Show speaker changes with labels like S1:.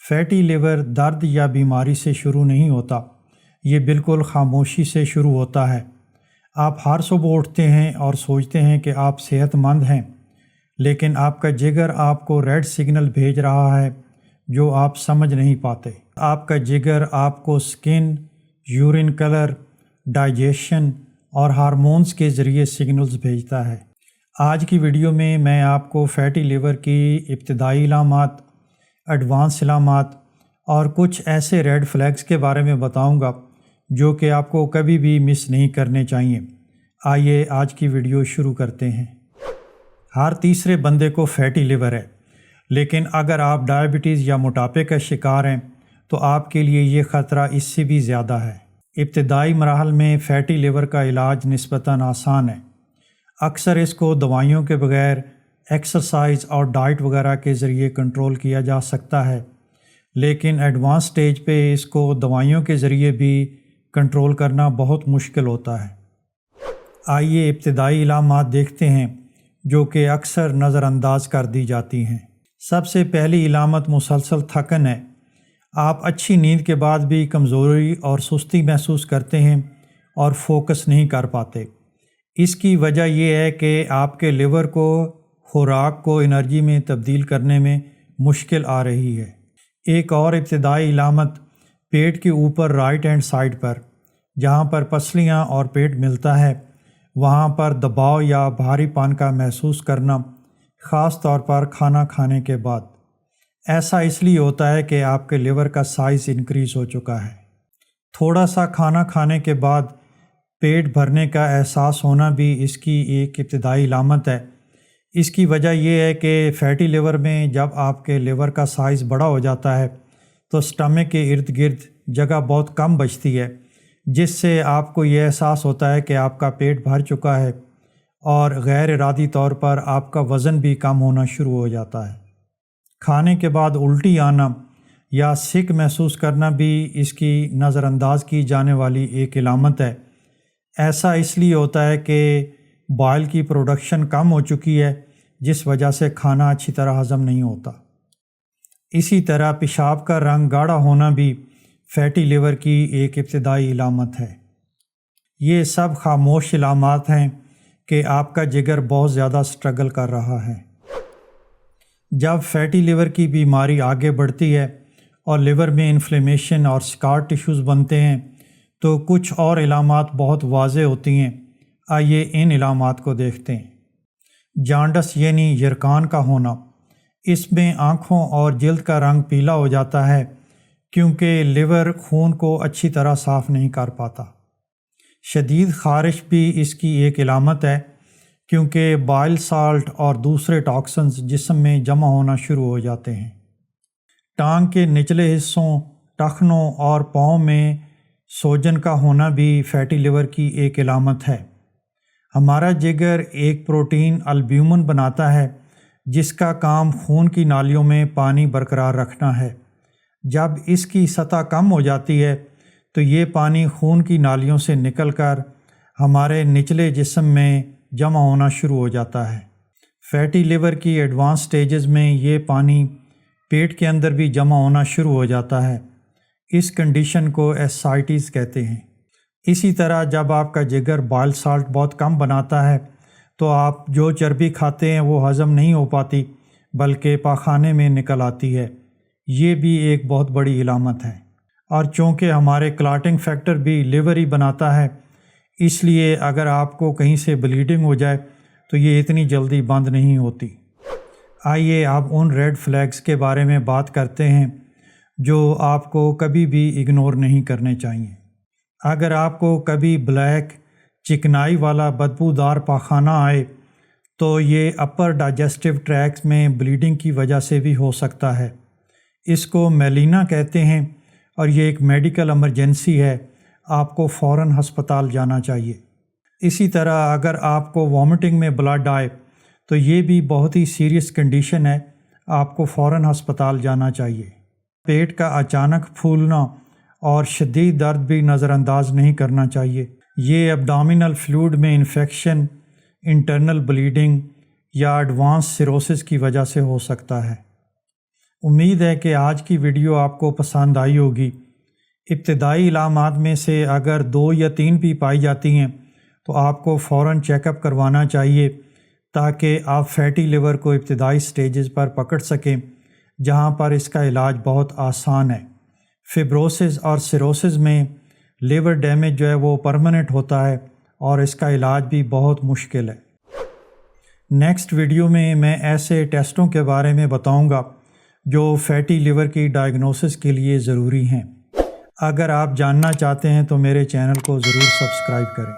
S1: Fatty liver درد یا بیماری سے شروع نہیں ہوتا، یہ بالکل خاموشی سے شروع ہوتا ہے۔ آپ ہر صبح اٹھتے ہیں اور سوچتے ہیں کہ آپ صحت مند ہیں، لیکن آپ کا جگر آپ کو ریڈ سگنل بھیج رہا ہے جو آپ سمجھ نہیں پاتے۔ آپ کا جگر آپ کو سکن، یورین کلر، ڈائجیشن اور ہارمونز کے ذریعے سگنلز بھیجتا ہے۔ آج کی ویڈیو میں آپ کو فیٹی لیور کی ابتدائی علامات، ایڈوانس علامات اور کچھ ایسے ریڈ فلیگز کے بارے میں بتاؤں گا جو کہ آپ کو کبھی بھی مس نہیں کرنے چاہیے۔ آئیے آج کی ویڈیو شروع کرتے ہیں۔ ہر تیسرے بندے کو فیٹی لیور ہے، لیکن اگر آپ ڈائبٹیز یا موٹاپے کا شکار ہیں تو آپ کے لیے یہ خطرہ اس سے بھی زیادہ ہے۔ ابتدائی مراحل میں فیٹی لیور کا علاج نسبتاً آسان ہے۔ اکثر اس کو دوائیوں کے بغیر ایکسرسائز اور ڈائٹ وغیرہ کے ذریعے کنٹرول کیا جا سکتا ہے، لیکن ایڈوانس سٹیج پہ اس کو دوائیوں کے ذریعے بھی کنٹرول کرنا بہت مشکل ہوتا ہے۔ آئیے ابتدائی علامات دیکھتے ہیں جو کہ اکثر نظر انداز کر دی جاتی ہیں۔ سب سے پہلی علامت مسلسل تھکن ہے۔ آپ اچھی نیند کے بعد بھی کمزوری اور سستی محسوس کرتے ہیں اور فوکس نہیں کر پاتے۔ اس کی وجہ یہ ہے کہ آپ کے لیور کو خوراک کو انرجی میں تبدیل کرنے میں مشکل آ رہی ہے۔ ایک اور ابتدائی علامت پیٹ کے اوپر رائٹ ہینڈ سائڈ پر، جہاں پر پسلیاں اور پیٹ ملتا ہے، وہاں پر دباؤ یا بھاری پن کا محسوس کرنا، خاص طور پر کھانا کھانے کے بعد۔ ایسا اس لیے ہوتا ہے کہ آپ کے لیور کا سائز انکریز ہو چکا ہے۔ تھوڑا سا کھانا کھانے کے بعد پیٹ بھرنے کا احساس ہونا بھی اس کی ایک ابتدائی علامت ہے۔ اس کی وجہ یہ ہے کہ فیٹی لیور میں جب آپ کے لیور کا سائز بڑا ہو جاتا ہے تو سٹمک کے ارد گرد جگہ بہت کم بچتی ہے، جس سے آپ کو یہ احساس ہوتا ہے کہ آپ کا پیٹ بھر چکا ہے اور غیر ارادی طور پر آپ کا وزن بھی کم ہونا شروع ہو جاتا ہے۔ کھانے کے بعد الٹی آنا یا سک محسوس کرنا بھی اس کی نظر انداز کی جانے والی ایک علامت ہے۔ ایسا اس لیے ہوتا ہے کہ بائل کی پروڈکشن کم ہو چکی ہے، جس وجہ سے کھانا اچھی طرح ہضم نہیں ہوتا۔ اسی طرح پیشاب کا رنگ گاڑھا ہونا بھی فیٹی لیور کی ایک ابتدائی علامت ہے۔ یہ سب خاموش علامات ہیں کہ آپ کا جگر بہت زیادہ سٹرگل کر رہا ہے۔ جب فیٹی لیور کی بیماری آگے بڑھتی ہے اور لیور میں انفلیمیشن اور سکار ٹیشوز بنتے ہیں تو کچھ اور علامات بہت واضح ہوتی ہیں۔ آئیے ان علامات کو دیکھتے ہیں۔ جانڈس یعنی یرقان کا ہونا۔ اس میں آنکھوں اور جلد کا رنگ پیلا ہو جاتا ہے کیونکہ لیور خون کو اچھی طرح صاف نہیں کر پاتا۔ شدید خارش بھی اس کی ایک علامت ہے کیونکہ بائل سالٹ اور دوسرے ٹاکسنز جسم میں جمع ہونا شروع ہو جاتے ہیں۔ ٹانگ کے نچلے حصوں، ٹخنوں اور پاؤں میں سوجن کا ہونا بھی فیٹی لیور کی ایک علامت ہے۔ ہمارا جگر ایک پروٹین البیومن بناتا ہے جس کا کام خون کی نالیوں میں پانی برقرار رکھنا ہے۔ جب اس کی سطح کم ہو جاتی ہے تو یہ پانی خون کی نالیوں سے نکل کر ہمارے نچلے جسم میں جمع ہونا شروع ہو جاتا ہے۔ فیٹی لیور کی ایڈوانس سٹیجز میں یہ پانی پیٹ کے اندر بھی جمع ہونا شروع ہو جاتا ہے۔ اس کنڈیشن کو ایسائٹس کہتے ہیں۔ اسی طرح جب آپ کا جگر بائل سالٹ بہت کم بناتا ہے تو آپ جو چربی کھاتے ہیں وہ ہضم نہیں ہو پاتی بلکہ پاخانے میں نکل آتی ہے۔ یہ بھی ایک بہت بڑی علامت ہے۔ اور چونکہ ہمارے کلاٹنگ فیکٹر بھی لیور ہی بناتا ہے، اس لیے اگر آپ کو کہیں سے بلیڈنگ ہو جائے تو یہ اتنی جلدی بند نہیں ہوتی۔ آئیے آپ ان ریڈ فلیگز کے بارے میں بات کرتے ہیں جو آپ کو کبھی بھی اگنور نہیں کرنے چاہیے۔ اگر آپ کو کبھی بلیک چکنائی والا بدبودار پاخانہ آئے تو یہ اپر ڈائجسٹو ٹریکٹ میں بلیڈنگ کی وجہ سے بھی ہو سکتا ہے۔ اس کو میلینا کہتے ہیں اور یہ ایک میڈیکل ایمرجنسی ہے، آپ کو فوراً ہسپتال جانا چاہیے۔ اسی طرح اگر آپ کو وامٹنگ میں بلڈ آئے تو یہ بھی بہت ہی سیریس کنڈیشن ہے، آپ کو فوراً ہسپتال جانا چاہیے۔ پیٹ کا اچانک پھولنا اور شدید درد بھی نظر انداز نہیں کرنا چاہیے۔ یہ ایبڈومینل فلوئڈ میں انفیکشن، انٹرنل بلیڈنگ یا ایڈوانس سیروسس کی وجہ سے ہو سکتا ہے۔ امید ہے کہ آج کی ویڈیو آپ کو پسند آئی ہوگی۔ ابتدائی علامات میں سے اگر 2 یا 3 بھی پائی جاتی ہیں تو آپ کو فوراً چیک اپ کروانا چاہیے تاکہ آپ فیٹی لیور کو ابتدائی سٹیجز پر پکڑ سکیں، جہاں پر اس کا علاج بہت آسان ہے۔ فبروسس اور سیروسس میں لیور ڈیمیج جو ہے وہ پرماننٹ ہوتا ہے اور اس کا علاج بھی بہت مشکل ہے۔ نیکسٹ ویڈیو میں ایسے ٹیسٹوں کے بارے میں بتاؤں گا جو فیٹی لیور کی ڈائگنوسس کے لیے ضروری ہیں۔ اگر آپ جاننا چاہتے ہیں تو میرے چینل کو ضرور سبسکرائب کریں۔